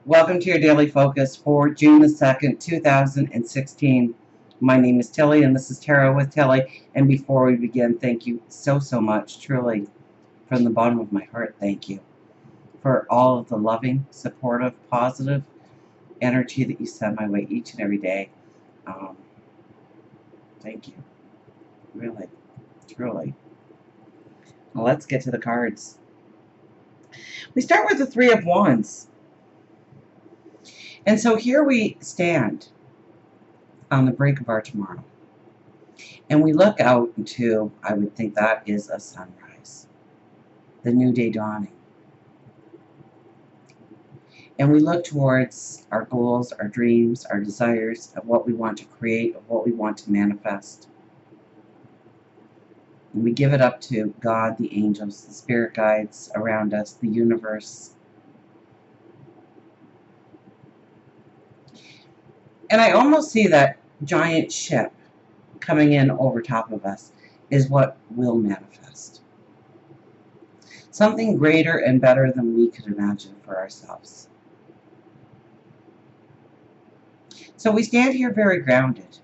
Welcome to your daily focus for June the 2nd, 2016. My name is Tilly, and this is Tarot with Tilly. And before we begin, thank you so much, truly, from the bottom of my heart, thank you for all of the loving, supportive, positive energy that you send my way each and every day. Um, Thank you, really, truly. Well, let's get to the cards. We start with the Three of Wands. And so here we stand on the brink of our tomorrow. And we look out into, I would think that is a sunrise, the new day dawning. And we look towards our goals, our dreams, our desires, of what we want to create, of what we want to manifest. And we give it up to God, the angels, the spirit guides around us, the universe. And I almost see that giant ship coming in over top of us is what will manifest. Something greater and better than we could imagine for ourselves. So we stand here very grounded.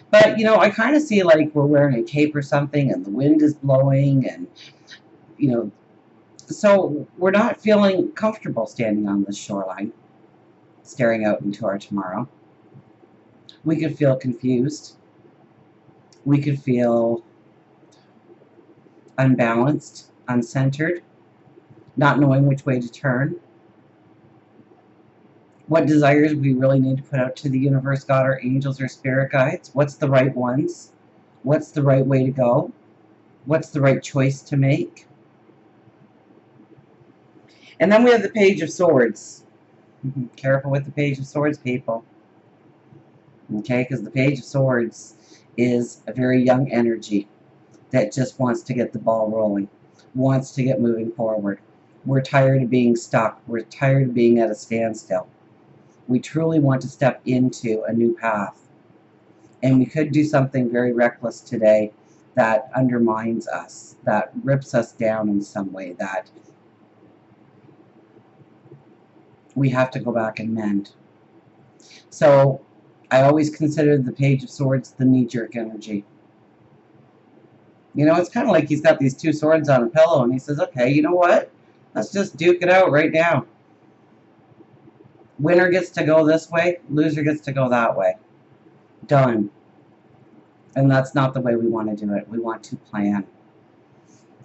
But, you know, I kind of see like we're wearing a cape or something and the wind is blowing and, you know, so we're not feeling comfortable standing on this shoreline, staring out into our tomorrow. We could feel confused. We could feel unbalanced, uncentered, not knowing which way to turn. What desires we really need to put out to the universe, God, or angels, or spirit guides? What's the right ones? What's the right way to go? What's the right choice to make? And then we have the Page of Swords. Careful with the Page of Swords, people. Okay, because the Page of Swords is a very young energy that just wants to get the ball rolling, wants to get moving forward. We're tired of being stuck. We're tired of being at a standstill. We truly want to step into a new path. And we could do something very reckless today that undermines us, that rips us down in some way, that we have to go back and mend. So I always consider the Page of Swords the knee-jerk energy. You know, it's kind of like he's got these two swords on a pillow and he says, okay, you know what? Let's just duke it out right now. Winner gets to go this way, loser gets to go that way. Done. And that's not the way we want to do it. We want to plan.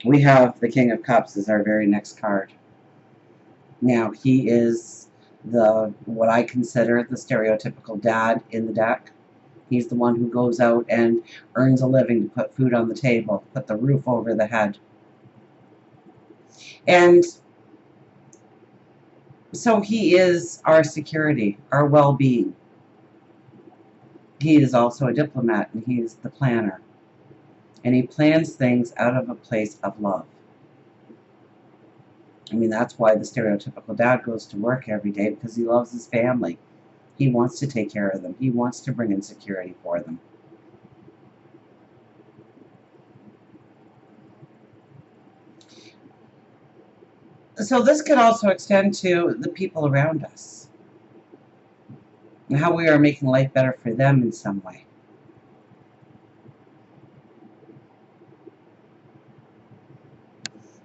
We have the King of Cups as our very next card. Now, he is what I consider the stereotypical dad in the deck. He's the one who goes out and earns a living to put food on the table, put the roof over the head. And so he is our security, our well-being. He is also a diplomat, and he is the planner. And he plans things out of a place of love. I mean, that's why the stereotypical dad goes to work every day, because he loves his family. He wants to take care of them. He wants to bring in security for them. So this could also extend to the people around us and how we are making life better for them in some way.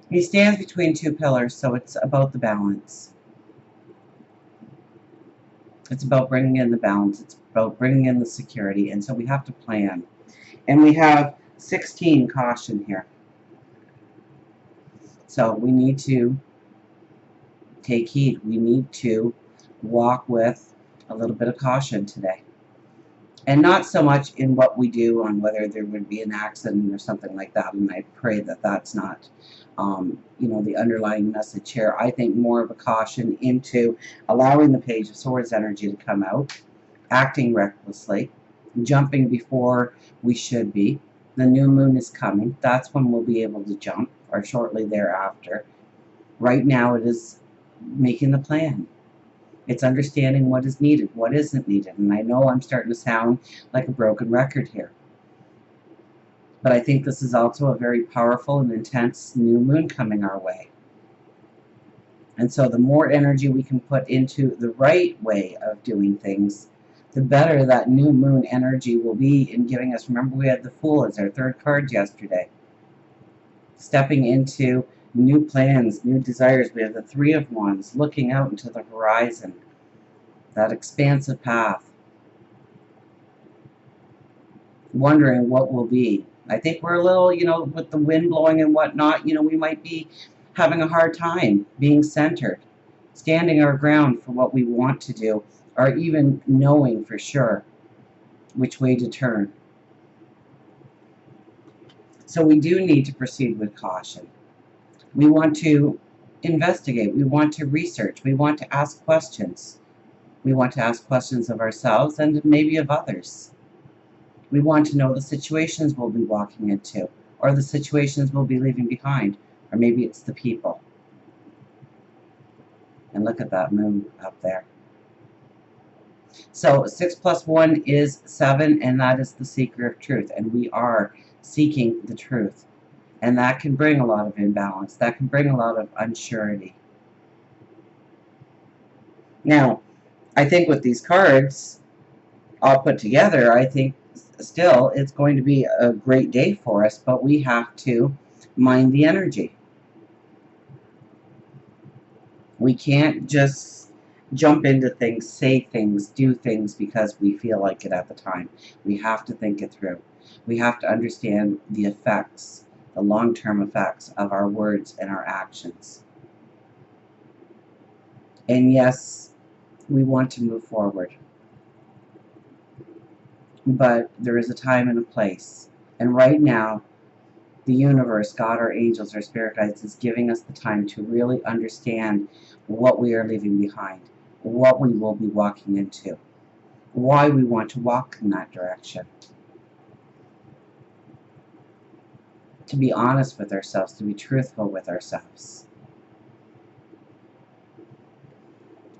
He stands between two pillars, so it's about the balance. It's about bringing in the balance. It's about bringing in the security, and so we have to plan. And we have 16 caution here. So we need to take heed. We need to walk with a little bit of caution today. And not so much in what we do on whether there would be an accident or something like that. And I pray that that's not, you know, the underlying message here. I think more of a caution into allowing the Page of Swords energy to come out, acting recklessly, jumping before we should be. The new moon is coming. That's when we'll be able to jump, or shortly thereafter. Right now it is making the plan. It's understanding what is needed, what isn't needed. And I know I'm starting to sound like a broken record here. But I think this is also a very powerful and intense new moon coming our way. And so the more energy we can put into the right way of doing things, the better that new moon energy will be in giving us. Remember, we had the Fool as our third card yesterday. Stepping into new plans, new desires. We have the Three of Wands, looking out into the horizon, that expansive path, wondering what will be. I think we're a little, with the wind blowing and whatnot, we might be having a hard time being centered, standing our ground for what we want to do, or even knowing for sure which way to turn. So we do need to proceed with caution. We want to investigate. We want to research. We want to ask questions. We want to ask questions of ourselves and maybe of others. We want to know the situations we'll be walking into, or the situations we'll be leaving behind, or maybe it's the people. And look at that moon up there. So 6 plus 1 is 7, and that is the seeker of truth. And we are seeking the truth. And that can bring a lot of imbalance. That can bring a lot of unsurety. Now, I think with these cards all put together, I think still it's going to be a great day for us, but we have to mind the energy. We can't just jump into things, say things, do things because we feel like it at the time. We have to think it through. We have to understand the effects, the long-term effects of our words and our actions. And yes, we want to move forward. But there is a time and a place. And right now, the universe, God, our angels, our spirit guides, is giving us the time to really understand what we are leaving behind, what we will be walking into, why we want to walk in that direction. To be honest with ourselves, to be truthful with ourselves.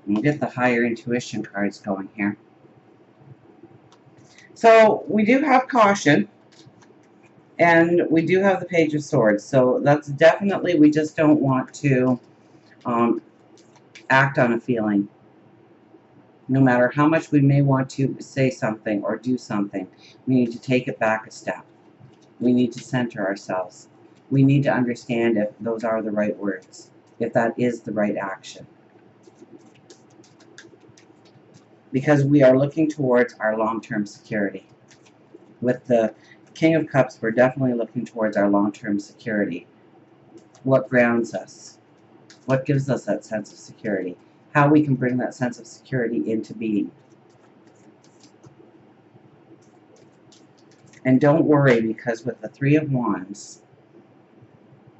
And we'll get the higher intuition cards going here. So we do have caution. And we do have the Page of Swords, so that's definitely, we just don't want to act on a feeling. No matter how much we may want to say something or do something, we need to take it back a step. We need to center ourselves. We need to understand if those are the right words, if that is the right action. Because we are looking towards our long-term security. With the King of Cups, we're definitely looking towards our long-term security. What grounds us? What gives us that sense of security? How we can bring that sense of security into being. And don't worry, because with the Three of Wands,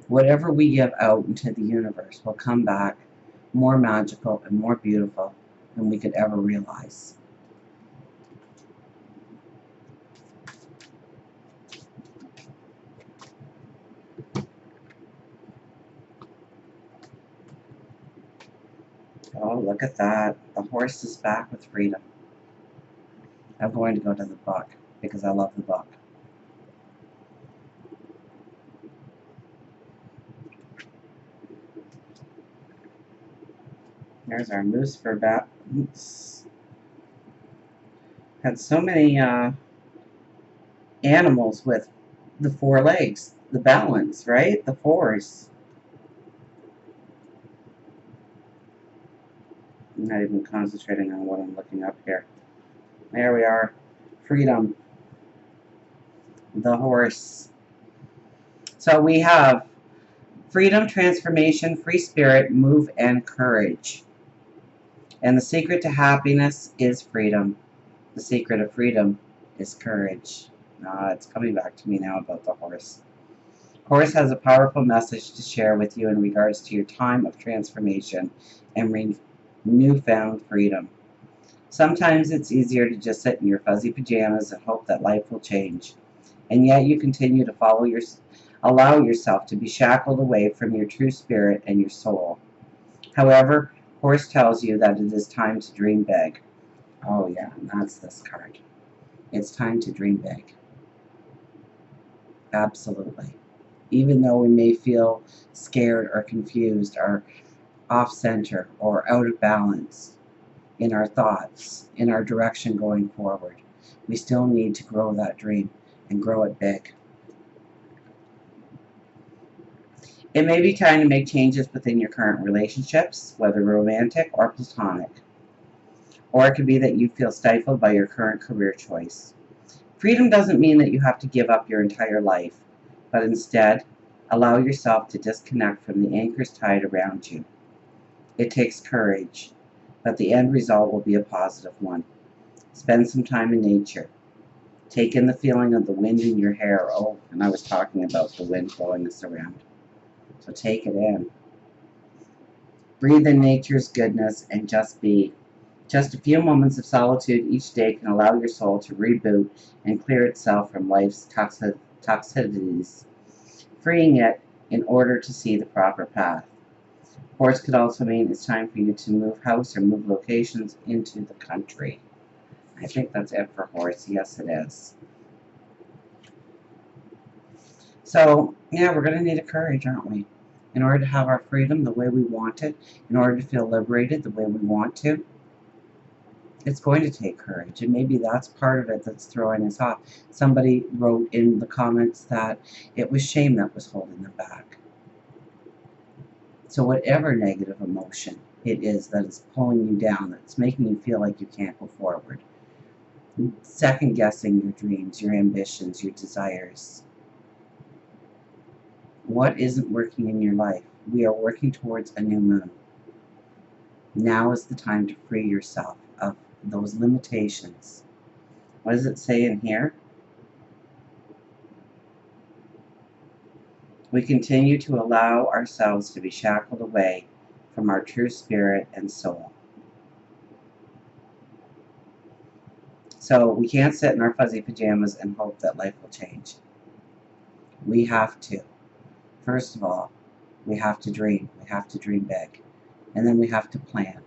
whatever we give out into the universe will come back more magical and more beautiful than we could ever realize. Oh, look at that. The horse is back with freedom. I'm going to go to the book because I love the book. There's our moose for bat. Oops. Had so many animals with the 4 legs. The balance, right? The 4s. I'm not even concentrating on what I'm looking up here. There we are. Freedom. The horse. So we have freedom, transformation, free spirit, move, and courage. And the secret to happiness is freedom. The secret of freedom is courage. It's coming back to me now about the horse. Horse has a powerful message to share with you in regards to your time of transformation and newfound freedom. Sometimes it's easier to just sit in your fuzzy pajamas and hope that life will change. And yet you continue to allow yourself to be shackled away from your true spirit and your soul. However, Horse tells you that it is time to dream big. Oh yeah, and that's this card. It's time to dream big. Absolutely. Even though we may feel scared or confused or off center or out of balance in our thoughts, in our direction going forward. We still need to grow that dream and grow it big. It may be time to make changes within your current relationships, whether romantic or platonic. Or it could be that you feel stifled by your current career choice. Freedom doesn't mean that you have to give up your entire life, but instead, allow yourself to disconnect from the anchors tied around you. It takes courage, but the end result will be a positive one. Spend some time in nature. Take in the feeling of the wind in your hair. Oh, and I was talking about the wind blowing us around. So take it in. Breathe in nature's goodness and just be. Just a few moments of solitude each day can allow your soul to reboot and clear itself from life's toxicities, freeing it in order to see the proper path. Horse could also mean it's time for you to move house or move locations into the country. I think that's it for horse. Yes, it is. So, yeah, we're going to need a courage, aren't we? In order to have our freedom the way we want it, in order to feel liberated the way we want to, it's going to take courage. And maybe that's part of it that's throwing us off. Somebody wrote in the comments that it was shame that was holding them back. So whatever negative emotion it is that is pulling you down, that's making you feel like you can't go forward, second guessing your dreams, your ambitions, your desires. What isn't working in your life? We are working towards a new moon. Now is the time to free yourself of those limitations. What does it say in here? We continue to allow ourselves to be shackled away from our true spirit and soul. So we can't sit in our fuzzy pajamas and hope that life will change. We have to. First of all, we have to dream. We have to dream big. And then we have to plan.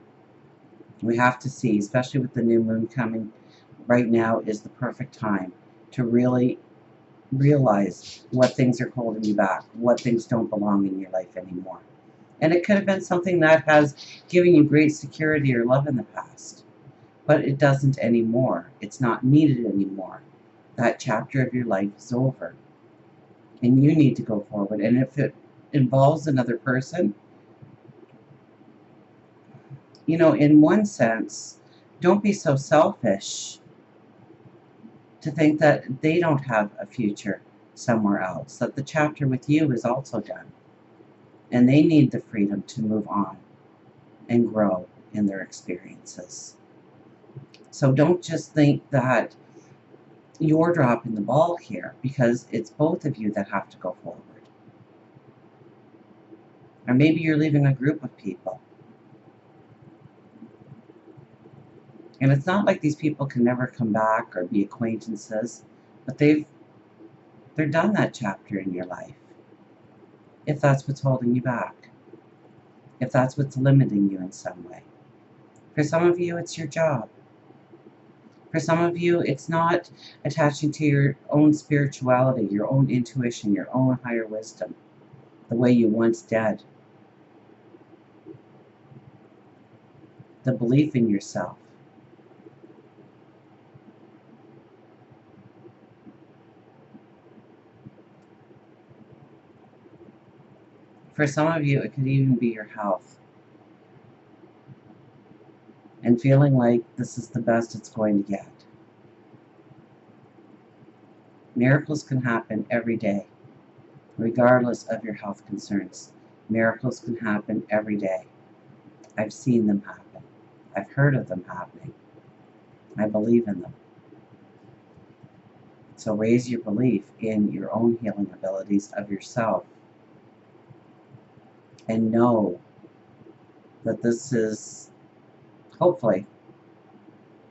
We have to see, especially with the new moon coming, right now is the perfect time to really realize what things are holding you back, what things don't belong in your life anymore. And it could have been something that has given you great security or love in the past, but it doesn't anymore. It's not needed anymore. That chapter of your life is over. And you need to go forward. And if it involves another person, you know, in one sense, don't be so selfish to think that they don't have a future somewhere else, that the chapter with you is also done. And they need the freedom to move on and grow in their experiences. So don't just think that you're dropping the ball here, because it's both of you that have to go forward. Or maybe you're leaving a group of people. And it's not like these people can never come back or be acquaintances, but they're done that chapter in your life. If that's what's holding you back. If that's what's limiting you in some way. For some of you, it's your job. For some of you, it's not attaching to your own spirituality, your own intuition, your own higher wisdom, the way you once did. The belief in yourself. For some of you, it could even be your health. And feeling like this is the best it's going to get. Miracles can happen every day, regardless of your health concerns. Miracles can happen every day. I've seen them happen. I've heard of them happening. I believe in them. So raise your belief in your own healing abilities of yourself. And know that this is, hopefully,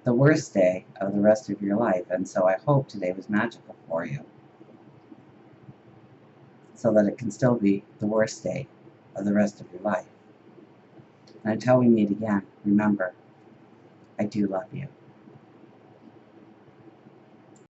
the worst day of the rest of your life. And so I hope today was magical for you, so that it can still be the worst day of the rest of your life. And until we meet again, remember, I do love you.